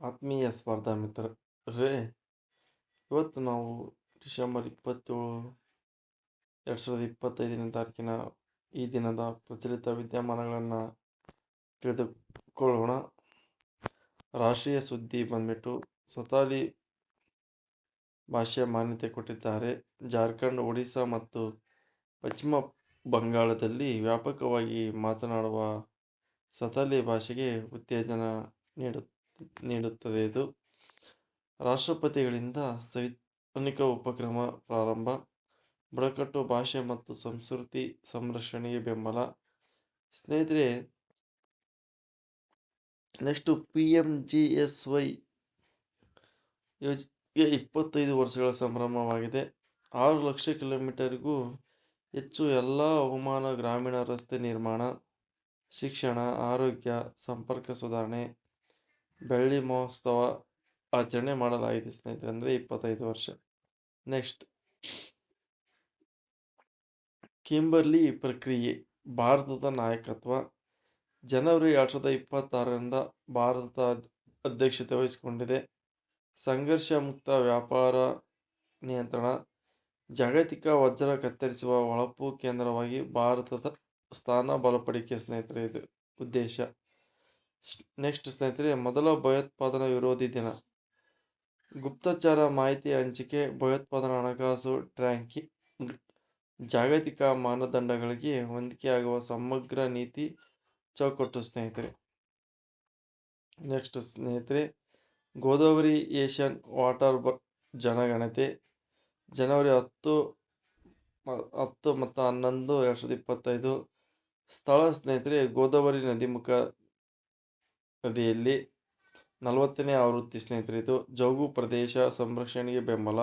ಆತ್ಮೀಯ ಸ್ಪರ್ಧಾ ಮಿತ್ರರೇ, ಇವತ್ತು ನಾವು ಡಿಸೆಂಬರ್ 27, 2025ನೇ ತಾರೀಕಿನ ಈ ದಿನದ ಪ್ರಚಲಿತ ವಿದ್ಯಮಾನಗಳನ್ನು ತಿಳಿದುಕೊಳ್ಳೋಣ. ರಾಷ್ಟ್ರೀಯ ಸುದ್ದಿ ಬಂದ್ಬಿಟ್ಟು ಸಂತಾಲಿ ಭಾಷೆ ಮಾನ್ಯತೆ ಕೊಟ್ಟಿದ್ದಾರೆ. ಜಾರ್ಖಂಡ್, ಒಡಿಶಾ ಮತ್ತು ಪಶ್ಚಿಮ ಬಂಗಾಳದಲ್ಲಿ ವ್ಯಾಪಕವಾಗಿ ಮಾತನಾಡುವ ಸಂತಾಲಿ ಭಾಷೆಗೆ ಉತ್ತೇಜನ ನೀಡುತ್ತದೆ. ಇದು ರಾಷ್ಟ್ರಪತಿಗಳಿಂದ ಸೈದ್ಧಾಂತಿಕ ಉಪಕ್ರಮ ಪ್ರಾರಂಭ. ಬುಡಕಟ್ಟು ಭಾಷೆ ಮತ್ತು ಸಂಸ್ಕೃತಿ ಸಂರಕ್ಷಣೆಗೆ ಬೆಂಬಲ. ಸ್ನೇಹಿತರೆ, ನೆಕ್ಸ್ಟ್ PMGSY ಯೋಜನೆಗೆ 25 ವರ್ಷಗಳ ಸಂಭ್ರಮವಾಗಿದೆ. 6 ಲಕ್ಷ ಕಿಲೋಮೀಟರ್ಗೂ ಹೆಚ್ಚು ಎಲ್ಲ ಹವಾಮಾನ ಗ್ರಾಮೀಣ ರಸ್ತೆ ನಿರ್ಮಾಣ, ಶಿಕ್ಷಣ, ಆರೋಗ್ಯ, ಸಂಪರ್ಕ ಸುಧಾರಣೆ, ಬೆಳ್ಳಿ ಮಹೋತ್ಸವ ಆಚರಣೆ ಮಾಡಲಾಗಿದೆ ಸ್ನೇಹಿತರೆ. ಅಂದರೆ 25 ವರ್ಷ. ನೆಕ್ಸ್ಟ್, ಕಿಂಬರ್ಲಿ ಪ್ರಕ್ರಿಯೆ ಭಾರತದ ನಾಯಕತ್ವ. ಜನವರಿ 2026ರಿಂದ ಭಾರತ ಅಧ್ಯಕ್ಷತೆ ವಹಿಸಿಕೊಂಡಿದೆ. ಸಂಘರ್ಷ ಮುಕ್ತ ವ್ಯಾಪಾರ ನಿಯಂತ್ರಣ. ಜಾಗತಿಕ ವಜ್ರ ಕತ್ತರಿಸುವ ಹೊಳಪು ಕೇಂದ್ರವಾಗಿ ಭಾರತದ ಸ್ಥಾನ ಬಲಪಡಿಕೆ ಸ್ನೇಹಿತರೆ, ಇದು ಉದ್ದೇಶ. ನೆಕ್ಸ್ಟ್ ಸ್ನೇಹಿತರೆ, ಮೊದಲ ಭಯೋತ್ಪಾದನಾ ವಿರೋಧಿ ದಿನ. ಗುಪ್ತಚರ ಮಾಹಿತಿ ಹಂಚಿಕೆ, ಭಯೋತ್ಪಾದನಾ ಹಣಕಾಸು ಟ್ರ್ಯಾಕಿಂಗ್, ಜಾಗತಿಕ ಮಾನದಂಡಗಳಿಗೆ ಹೊಂದಿಕೆಯಾಗುವ ಸಮಗ್ರ ನೀತಿ ಚೌಕಟ್ಟು ಸ್ನೇಹಿತರೆ. ನೆಕ್ಸ್ಟ್ ಸ್ನೇಹಿತರೆ, ಗೋದಾವರಿ ಏಷ್ಯನ್ ವಾಟರ್ ಜನಗಣತಿ ಜನವರಿ 10 ಮತ್ತು 11, 2025. ಸ್ಥಳ ಸ್ನೇಹಿತರೆ, ಗೋದಾವರಿ ನದಿಯಲ್ಲಿ 40ನೇ ಆವೃತ್ತಿ ಸ್ನೇಹಿತರೆ. ಇದು ಜೌಗು ಪ್ರದೇಶ ಸಂರಕ್ಷಣೆಗೆ ಬೆಂಬಲ.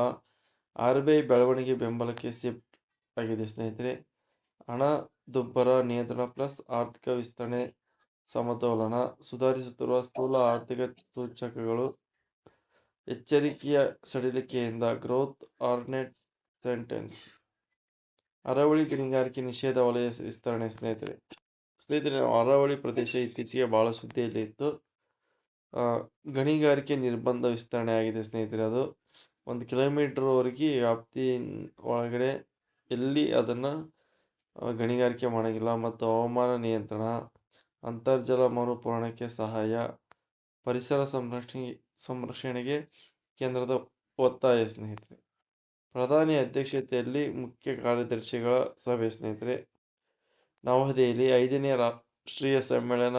RBI ಬೆಳವಣಿಗೆ ಬೆಂಬಲಕ್ಕೆ ಶಿಫ್ಟ್ ಆಗಿದೆ ಸ್ನೇಹಿತರೆ. ಹಣದುಬ್ಬರ ನಿಯಂತ್ರಣ ಪ್ಲಸ್ ಆರ್ಥಿಕ ವಿಸ್ತರಣೆ ಸಮತೋಲನ. ಸುಧಾರಿಸುತ್ತಿರುವ ಸ್ಥೂಲ ಆರ್ಥಿಕ ಸೂಚಕಗಳು. ಎಚ್ಚರಿಕೆಯ ಸಡಿಲಿಕೆಯಿಂದ ಗ್ರೋತ್ ಆರ್ನೆಟ್ ಸೆಂಟೆನ್ಸ್. ಅರಾವಳಿ ಗಣಿಗಾರಿಕೆ ನಿಷೇಧ ವಲಯ ವಿಸ್ತರಣೆ ಸ್ನೇಹಿತರೆ. ಅರಾವಳಿ ಪ್ರದೇಶ ಇತ್ತೀಚೆಗೆ ಬಹಳ ಸುದ್ದಿಯಲ್ಲಿ ಇತ್ತು. ಗಣಿಗಾರಿಕೆ ನಿರ್ಬಂಧ ವಿಸ್ತರಣೆ ಆಗಿದೆ ಸ್ನೇಹಿತರೆ. ಅದು 1 ಕಿಲೋಮೀಟರ್ವರೆಗೆ ವ್ಯಾಪ್ತಿ ಒಳಗಡೆ ಎಲ್ಲಿ ಅದನ್ನು ಗಣಿಗಾರಿಕೆ ಮಾಡೋಂಗಿಲ್ಲ. ಮತ್ತು ಹವಾಮಾನ ನಿಯಂತ್ರಣ, ಅಂತರ್ಜಲ ಮರುಪೂರಣಕ್ಕೆ ಸಹಾಯ, ಪರಿಸರ ಸಂರಕ್ಷಣೆಗೆ ಕೇಂದ್ರದ ಒತ್ತಾಯ ಸ್ನೇಹಿತರೆ. ಪ್ರಧಾನಿ ಅಧ್ಯಕ್ಷತೆಯಲ್ಲಿ ಮುಖ್ಯ ಕಾರ್ಯದರ್ಶಿಗಳ ಸಭೆ ಸ್ನೇಹಿತರೆ. ನವದೆಹಲಿ 5ನೇ ರಾಷ್ಟ್ರೀಯ ಸಮ್ಮೇಳನ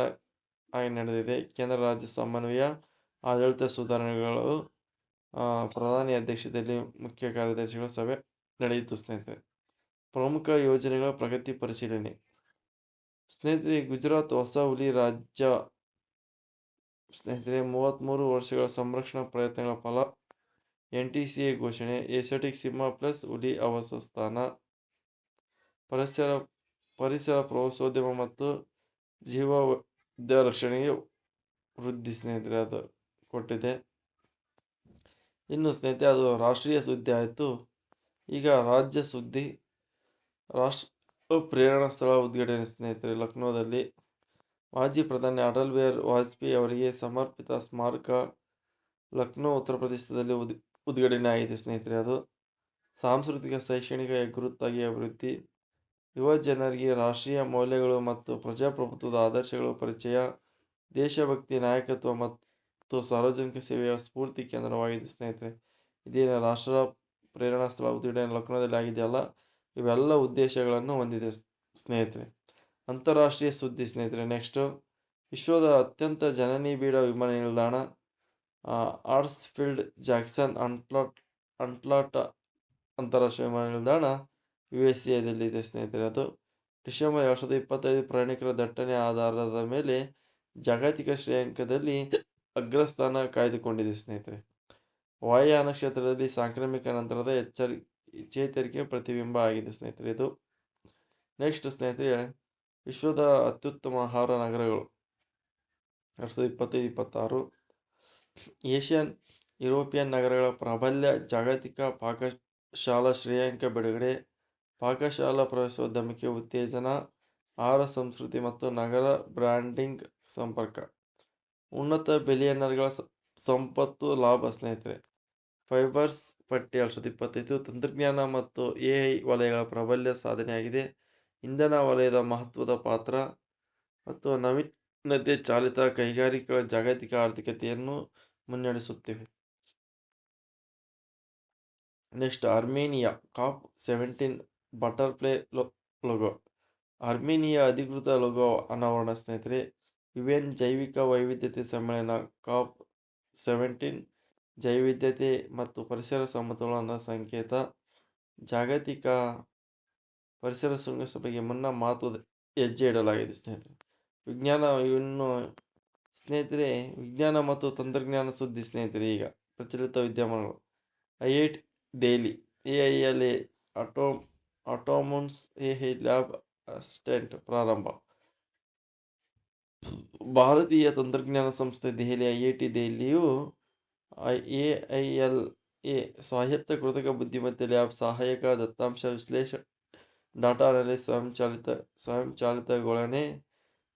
ನಡೆದಿದೆ. ಕೇಂದ್ರ ರಾಜ್ಯ ಸಮನ್ವಯ ಆಡಳಿತ ಸುಧಾರಣೆಗಳು. ಪ್ರಧಾನಿ ಅಧ್ಯಕ್ಷತೆಯಲ್ಲಿ ಮುಖ್ಯ ಕಾರ್ಯದರ್ಶಿಗಳ ಸಭೆ ನಡೆಯಿತು ಸ್ನೇಹಿತರೆ. ಪ್ರಮುಖ ಯೋಜನೆಗಳ ಪ್ರಗತಿ ಪರಿಶೀಲನೆ ಸ್ನೇಹಿತರೆ. ಗುಜರಾತ್ ಹೊಸ ಹುಲಿ ರಾಜ್ಯ ಸ್ನೇಹಿತರೆ. 33 ವರ್ಷಗಳ ಸಂರಕ್ಷಣಾ ಪ್ರಯತ್ನಗಳ ಫಲ. NTCA ಘೋಷಣೆ. ಏಷ್ಯಾಟಿಕ್ ಸಿಂಹ ಪ್ಲಸ್ ಹುಲಿ ಆವಾಸಸ್ಥಾನ. ಪರಿಸರ ಪ್ರವಾಸೋದ್ಯಮ ಮತ್ತು ಜೀವವೈವಿಧ್ಯ ರಕ್ಷಣೆಗೆ ವೃದ್ಧಿ ಸ್ನೇಹಿತರೆ, ಅದು ಕೊಟ್ಟಿದೆ. ಇನ್ನು ಸ್ನೇಹಿತರೆ, ಅದು ರಾಷ್ಟ್ರೀಯ ಸುದ್ದಿ ಆಯಿತು. ಈಗ ರಾಜ್ಯ ಸುದ್ದಿ. ರಾಷ್ಟ್ರ ಪ್ರೇರಣಾ ಸ್ಥಳ ಉದ್ಘಾಟನೆ ಸ್ನೇಹಿತರೆ. ಲಕ್ನೋದಲ್ಲಿ ಮಾಜಿ ಪ್ರಧಾನಿ ಅಟಲ್ ಬಿಹಾರಿ ವಾಜಪೇಯಿ ಅವರಿಗೆ ಸಮರ್ಪಿತ ಸ್ಮಾರಕ ಲಕ್ನೋ, ಉತ್ತರ ಪ್ರದೇಶದಲ್ಲಿ ಉದ್ಘಾಟನೆ ಆಗಿದೆ ಸ್ನೇಹಿತರೆ. ಅದು ಸಾಂಸ್ಕೃತಿಕ, ಶೈಕ್ಷಣಿಕ ಹೆಗ್ಗುರುತಾಗಿ ಅಭಿವೃದ್ಧಿ. ಯುವ ಜನರಿಗೆ ರಾಷ್ಟ್ರೀಯ ಮೌಲ್ಯಗಳು ಮತ್ತು ಪ್ರಜಾಪ್ರಭುತ್ವದ ಆದರ್ಶಗಳ ಪರಿಚಯ. ದೇಶಭಕ್ತಿ, ನಾಯಕತ್ವ ಮತ್ತು ಸಾರ್ವಜನಿಕ ಸೇವೆಯ ಸ್ಫೂರ್ತಿ ಕೇಂದ್ರವಾಗಿದೆ ಸ್ನೇಹಿತರೆ. ಇದೇನು ರಾಷ್ಟ್ರ ಪ್ರೇರಣಾ ಸ್ಥಳ ಉದ್ಘಾಟನೆ ಲಕ್ನೋದಲ್ಲಿ ಆಗಿದೆಯಲ್ಲ, ಇವೆಲ್ಲ ಉದ್ದೇಶಗಳನ್ನು ಹೊಂದಿದೆ ಸ್ನೇಹಿತರೆ. ಅಂತಾರಾಷ್ಟ್ರೀಯ ಸುದ್ದಿ ಸ್ನೇಹಿತರೆ. ನೆಕ್ಸ್ಟ್, ವಿಶ್ವದ ಅತ್ಯಂತ ಜನನಿಬಿಡ ವಿಮಾನ ನಿಲ್ದಾಣ ಹಾರ್ಟ್ಸ್ಫೀಲ್ಡ್ ಜಾಕ್ಸನ್ ಅಟ್ಲಾಂಟಾ ಅಂತಾರಾಷ್ಟ್ರೀಯ ವಿಮಾನ ನಿಲ್ದಾಣ USA ಸ್ನೇಹಿತರೆ. ಅದು ಡಿಸೆಂಬರ್ 2025 ಪ್ರಯಾಣಿಕರ ದಟ್ಟಣೆ ಆಧಾರದ ಮೇಲೆ ಜಾಗತಿಕ ಶ್ರೇಯಾಂಕದಲ್ಲಿ ಅಗ್ರಸ್ಥಾನ ಕಾಯ್ದುಕೊಂಡಿದೆ ಸ್ನೇಹಿತರೆ. ವಾಯುಯಾನ ಕ್ಷೇತ್ರದಲ್ಲಿ ಸಾಂಕ್ರಾಮಿಕ ನಂತರದ ಚೇತರಿಕೆ ಪ್ರತಿಬಿಂಬ ಆಗಿದೆ ಸ್ನೇಹಿತರೆ. ಇದು ನೆಕ್ಸ್ಟ್ ಸ್ನೇಹಿತರೆ, ವಿಶ್ವದ ಅತ್ಯುತ್ತಮ ಆಹಾರ ನಗರಗಳು 2025-26. ಏಷ್ಯನ್ ಯುರೋಪಿಯನ್ ನಗರಗಳ ಪ್ರಾಬಲ್ಯ. ಜಾಗತಿಕ ಪಾಕಶಾಲಾ ಶ್ರೇಯಾಂಕ ಬಿಡುಗಡೆ. ಪಾಕಶಾಲಾ ಪ್ರವಾಸೋದ್ಯಮಕ್ಕೆ ಉತ್ತೇಜನ. ಆಹಾರ ಸಂಸ್ಕೃತಿ ಮತ್ತು ನಗರ ಬ್ರ್ಯಾಂಡಿಂಗ್ ಸಂಪರ್ಕ. ಉನ್ನತ ಬಿಲಿಯನರ್ಗಳ ಸಂಪತ್ತು ಲಾಭ ಸ್ನೇಹಿತರೆ. ಫೈಬರ್ಸ್ ಪಟ್ಟಿ 2025 ತಂತ್ರಜ್ಞಾನ ಮತ್ತು ಎಐ ವಲಯಗಳ ಪ್ರಾಬಲ್ಯ ಸಾಧನೆಯಾಗಿದೆ. ಇಂಧನ ವಲಯದ ಮಹತ್ವದ ಪಾತ್ರ ಮತ್ತು ನವೀನತೆ ಚಾಲಿತ ಕೈಗಾರಿಕೆಗಳ ಜಾಗತಿಕ ಆರ್ಥಿಕತೆಯನ್ನು ಮುನ್ನಡೆಸುತ್ತಿವೆ. Next Armenia COP17 butterfly logo. Armenia ಅಧಿಕೃತ ಲೋಗೋ ಅನಾವರಣ ಸ್ನೇಹಿತರೆ. ಯುಎನ್ ಜೈವಿಕ ವೈವಿಧ್ಯತೆ ಸಮ್ಮೇಳನ COP17 ಜೈವಿಧ್ಯತೆ ಮತ್ತು ಪರಿಸರ ಸಮತೋಲನದ ಸಂಕೇತ. ಜಾಗತಿಕ ಪರಿಸರ ಶೃಂಗಸಭೆಗೆ ಮುನ್ನ ಮಹತ್ವದ ಹೆಜ್ಜೆ ಇಡಲಾಗಿದೆ ಸ್ನೇಹಿತರೆ. ವಿಜ್ಞಾನ ಮತ್ತು ತಂತ್ರಜ್ಞಾನ ಸುದ್ದಿ ಸ್ನೇಹಿತರೆ. ಈಗ ಪ್ರಚಲಿತ ವಿದ್ಯಮಾನಗಳು. IIT Delhi AILA autonomous AI lab assistant ಪ್ರಾರಂಭ. ಭಾರತೀಯ ತಂತ್ರಜ್ಞಾನ ಸಂಸ್ಥೆ ದೆಹಲಿ ಐಐಟಿ ದೆಹಲಿಯು ಎಐಎಲ್ಎ ಸ್ವಾಯತ್ತ ಕೃತಕ ಬುದ್ಧಿಮತ್ತೆ ಲ್ಯಾಬ್ ಸಹಾಯಕ ದತ್ತಾಂಶ ವಿಶ್ಲೇಷಣೆ ಡಾಟಾ ಅನಾಲಿಸಿಸ್ ಸ್ವಯಂಚಾಲಿತಗೊಳ್ಳಣೆ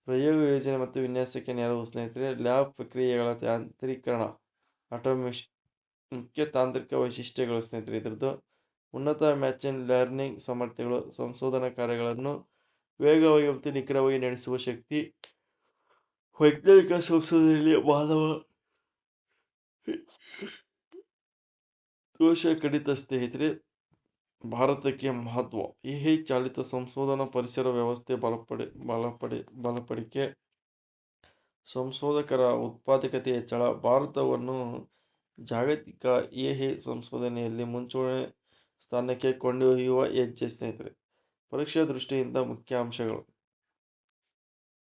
ಪ್ರಯೋಗ ಯೋಜನೆ ಮತ್ತು ವಿನ್ಯಾಸಕ್ಕೆ ನೆರವು ಸ್ನೇಹಿತರೆ. ಲ್ಯಾಬ್ ಪ್ರಕ್ರಿಯೆಗಳ ಯಾಂತ್ರೀಕರಣ ಆಟೋಮೇಷನ್ ಮುಖ್ಯ ತಾಂತ್ರಿಕ ವೈಶಿಷ್ಟ್ಯಗಳು ಸ್ನೇಹಿತರೆ. ಇದ್ರದ್ದು ಉನ್ನತ ಮ್ಯಾಚಿನ್ ಲರ್ನಿಂಗ್ ಸಾಮರ್ಥ್ಯಗಳು, ಸಂಶೋಧನಾ ಕಾರ್ಯಗಳನ್ನು ವೇಗವಾಗಿ ಮತ್ತು ನಿಖರವಾಗಿ ನಡೆಸುವ ಶಕ್ತಿ, ವೈಜ್ಞಾನಿಕ ಸಂಶೋಧನೆಯಲ್ಲಿ ಮಾನವ ದೋಷ ಕಡಿತ ಸ್ನೇಹಿತರೆ. ಭಾರತಕ್ಕೆ ಮಹತ್ವ. ಎಐ ಚಾಲಿತ ಸಂಶೋಧನಾ ಪರಿಸರ ವ್ಯವಸ್ಥೆ ಬಲಪಡಿಕೆ, ಸಂಶೋಧಕರ ಉತ್ಪಾದಕತೆ ಹೆಚ್ಚಳ, ಭಾರತವನ್ನು ಜಾಗತಿಕ ಎಐ ಸಂಶೋಧನೆಯಲ್ಲಿ ಮುಂಚೂಣಿ ಸ್ಥಾನಕ್ಕೆ ಕೊಂಡೊಯ್ಯುವ ಹೆಜ್ಜೆ ಸ್ನೇಹಿತರೆ. ಪರೀಕ್ಷಾ ದೃಷ್ಟಿಯಿಂದ ಮುಖ್ಯ ಅಂಶಗಳು.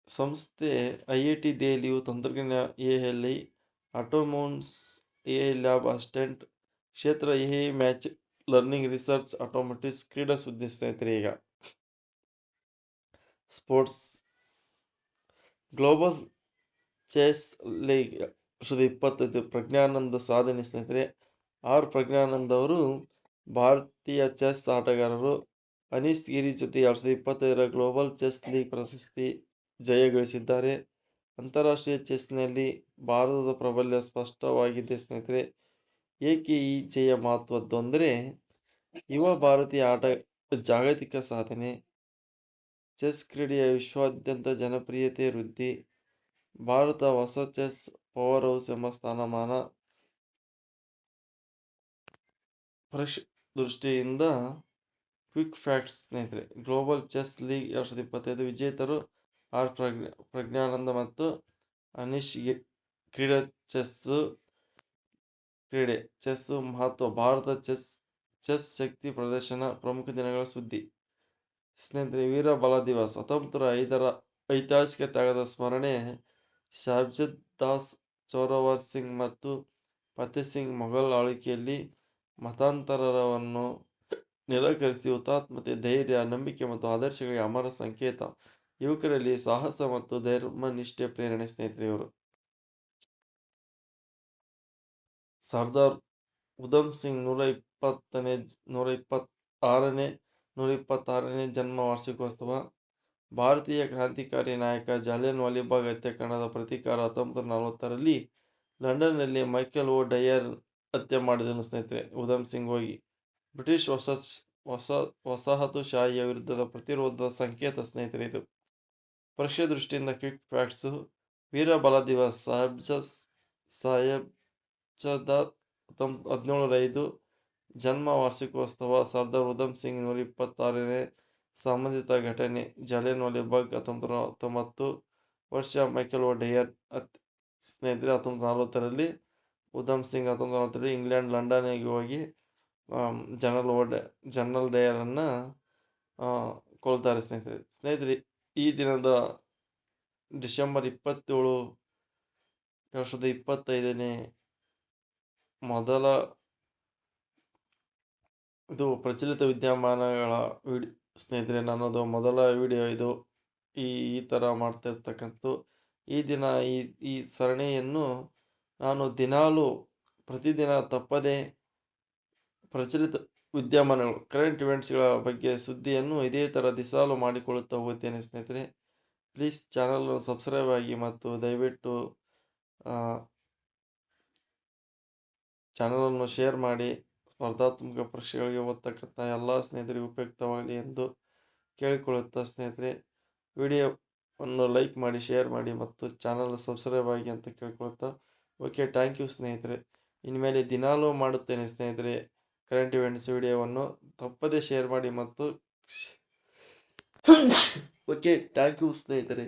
ಸಂಸ್ಥೆ ಐಐಟಿ ದೆಹಲಿಯು ತಂತ್ರಜ್ಞಾನ ಎಐಎಲ್ಎ ಆಟೋಮೋನ್ಸ್ ಎಐ ಲ್ಯಾಬ್ ಅಸಿಸ್ಟೆಂಟ್ ಕ್ಷೇತ್ರ ಎಐ ಮ್ಯಾಚಿನ್ ಲರ್ನಿಂಗ್ ರಿಸರ್ಚ್ ಆಟೋಮೆಟಿಕ್ಸ್ ಕ್ರೀಡಾ ಸುದ್ದಿ ಸ್ನೇಹಿತರೆ. ಈಗ sports. Global chess league 2025 Praggnanandhaa ಸಾಧನೆ ಸ್ನೇಹಿತರೆ. ಪ್ರಜ್ಞಾನಂದ್ ಅವರು ಭಾರತೀಯ ಚೆಸ್ ಆಟಗಾರರು. ಅನೀಸ್ ಗಿರಿ ಜೊತೆ 2025ರ ಗ್ಲೋಬಲ್ ಚೆಸ್ ಲೀಗ್ ಪ್ರಶಸ್ತಿ ಜಯ ಗಳಿಸಿದ್ದಾರೆ. ಅಂತಾರಾಷ್ಟ್ರೀಯ ಚೆಸ್ನಲ್ಲಿ ಭಾರತದ ಪ್ರಾಬಲ್ಯ ಸ್ಪಷ್ಟವಾಗಿದೆ ಸ್ನೇಹಿತರೆ. ಏಕೆ ಈ ಜಯ ಮಹತ್ವದ್ದು ಅಂದರೆ ಯುವ ಭಾರತೀಯ ಆಟ ಜಾಗತಿಕ ಸಾಧನೆ, ಚೆಸ್ ಕ್ರೀಡೆಯ ವಿಶ್ವಾದ್ಯಂತ ಜನಪ್ರಿಯತೆ ವೃದ್ಧಿ, ಭಾರತ ಹೊಸ ಚೆಸ್ ಪವರ್ ಹೌಸ್ ಎಂಬ ಸ್ಥಾನಮಾನ. ಪರೀಕ್ಷೆ ದೃಷ್ಟಿಯಿಂದ ಕ್ವಿಕ್ ಫ್ಯಾಕ್ಟ್ಸ್ ಸ್ನೇಹಿತರೆ. ಗ್ಲೋಬಲ್ ಚೆಸ್ ಲೀಗ್ 2025 ವಿಜೇತರು ಪ್ರಜ್ಞಾನಂದ ಮತ್ತು ಅನೀಶ್ ಗಿರಿ. ಕ್ರೀಡೆ ಚೆಸ್ ಮಹತ್ವ. ಭಾರತ ಚೆಸ್ ಶಕ್ತಿ ಪ್ರದರ್ಶನ. ಪ್ರಮುಖ ದಿನಗಳ ಸುದ್ದಿ ಸ್ನೇಹಿತರೆ. ವೀರ ಬಲ ದಿವಸ್ 1905ರ ಐತಿಹಾಸಿಕ ತ್ಯಾಗದ ಸ್ಮರಣೆ. ಶಾಬ್ಜದ್ ದಾಸ್ ಜೋರಾವರ್ ಸಿಂಗ್ ಮತ್ತು ಫತೇಹ್ ಸಿಂಗ್ ಮೊಘಲ್ ಆಳ್ವಿಕೆಯಲ್ಲಿ ಮತಾಂತರವನ್ನು ನಿರಾಕರಿಸಿ ಹುತಾತ್ಮತೆ, ಧೈರ್ಯ, ನಂಬಿಕೆ ಮತ್ತು ಆದರ್ಶಗಳಿಗೆ ಅಮರ ಸಂಕೇತ. ಯುವಕರಲ್ಲಿ ಸಾಹಸ ಮತ್ತು ಧರ್ಮನಿಷ್ಠೆ ಪ್ರೇರಣೆ ಸ್ನೇಹಿತರೆ. ಇವರು ಸರ್ದಾರ್ ಉಧಮ್ ಸಿಂಗ್ 126ನೇ ಜನ್ಮ ವಾರ್ಷಿಕೋತ್ಸವ. ಭಾರತೀಯ ಕ್ರಾಂತಿಕಾರಿ ನಾಯಕ ಜಾಲಿಯನ್ ವಾಲಿಬಾಗ್ ಹತ್ಯಾಕಾಂಡದ ಪ್ರತೀಕಾರ 1940ರಲ್ಲಿ ಲಂಡನ್ನಲ್ಲಿ ಮೈಕೆಲ್ ಓ ಡಯರ್ ಹತ್ಯೆ ಮಾಡಿದನು ಸ್ನೇಹಿತರೆ. ಉಧಮ್ ಸಿಂಗ್ ಹೋಗಿ ಬ್ರಿಟಿಷ್ ವಸಾಹತುಶಾಹಿಯ ವಿರುದ್ಧದ ಪ್ರತಿರೋಧದ ಸಂಕೇತ ಸ್ನೇಹಿತರೆ. ಇದು ಪರೀಕ್ಷೆ ದೃಷ್ಟಿಯಿಂದ ಕ್ವಿಕ್ ಫ್ಯಾಕ್ಟ್ಸ್. ವೀರ ಬಲ ದಿವಸ್ ಸಾಹೇಬ್ಜಾದ್ 1705 ಜನ್ಮ ವಾರ್ಷಿಕೋತ್ಸವ. ಸರ್ದಾರ್ ಉಧಮ್ ಸಿಂಗ್ 126ನೇ ಸಂಬಂಧಿತ ಘಟನೆ. ಜಾಲಿಯನ್ ವಾಲಿಬಾಗ್ 1919 ವರ್ಷ. ಮೈಕೆಲ್ ಓ ಡಯರ್ ಸ್ನೇಹಿತರೆ 1940ರಲ್ಲಿ. ಉಧಮ್ ಸಿಂಗ್ 1940ರಲ್ಲಿ ಇಂಗ್ಲೆಂಡ್ ಲಂಡನ್ಗೆ ಹೋಗಿ ಜನರಲ್ ಡಯರ್ ಅನ್ನ ಕೊಲ್ತಾರೆ ಸ್ನೇಹಿತರೆ. ಈ ದಿನದ ಡಿಸೆಂಬರ್ 27, 2025ನೇ ಮೊದಲ ಇದು ಪ್ರಚಲಿತ ವಿದ್ಯಮಾನಗಳ ಸ್ನೇಹಿತರೆ. ನನ್ನದು ಮೊದಲ ವಿಡಿಯೋ ಇದು. ಈ ಥರ ಮಾಡ್ತಿರ್ತಕ್ಕಂಥ ಈ ದಿನ ಈ ಸರಣಿಯನ್ನು ನಾನು ಪ್ರತಿದಿನ ತಪ್ಪದೆ ಪ್ರಚಲಿತ ವಿದ್ಯಮಾನಗಳು ಕರೆಂಟ್ ಇವೆಂಟ್ಸ್ಗಳ ಬಗ್ಗೆ ಸುದ್ದಿಯನ್ನು ಇದೇ ಥರ ದಿಸಾಲು ಮಾಡಿಕೊಳ್ಳುತ್ತಾ ಹೋಗ್ತೇನೆ ಸ್ನೇಹಿತರೆ. ಪ್ಲೀಸ್ ಚಾನಲ್ ಸಬ್ಸ್ಕ್ರೈಬ್ ಆಗಿ ಮತ್ತು ದಯವಿಟ್ಟು ಚಾನಲನ್ನು ಶೇರ್ ಮಾಡಿ. ಸ್ಪರ್ಧಾತ್ಮಕ ಪರೀಕ್ಷೆಗಳಿಗೆ ಓದ್ತಕ್ಕಂಥ ಎಲ್ಲ ಸ್ನೇಹಿತರಿಗೂ ಉಪಯುಕ್ತವಾಗಲಿ ಎಂದು ಕೇಳಿಕೊಳ್ಳುತ್ತಾ ಸ್ನೇಹಿತರೆ, ವಿಡಿಯೋವನ್ನು ಲೈಕ್ ಮಾಡಿ, ಶೇರ್ ಮಾಡಿ ಮತ್ತು ಚಾನಲ್ ಸಬ್ಸ್ಕ್ರೈಬ್ ಆಗಿ ಅಂತ ಕೇಳ್ಕೊಳ್ತಾ, ಓಕೆ, ಥ್ಯಾಂಕ್ ಯು ಸ್ನೇಹಿತರೆ. ಇನ್ಮೇಲೆ ದಿನಾಲೂ ಮಾಡುತ್ತೇನೆ ಸ್ನೇಹಿತರೆ ಕರೆಂಟ್ ಇವೆಂಟ್ಸ್ ವಿಡಿಯೋವನ್ನು. ತಪ್ಪದೇ ಶೇರ್ ಮಾಡಿ ಮತ್ತು ಓಕೆ, ಥ್ಯಾಂಕ್ ಯು ಸ್ನೇಹಿತರೆ.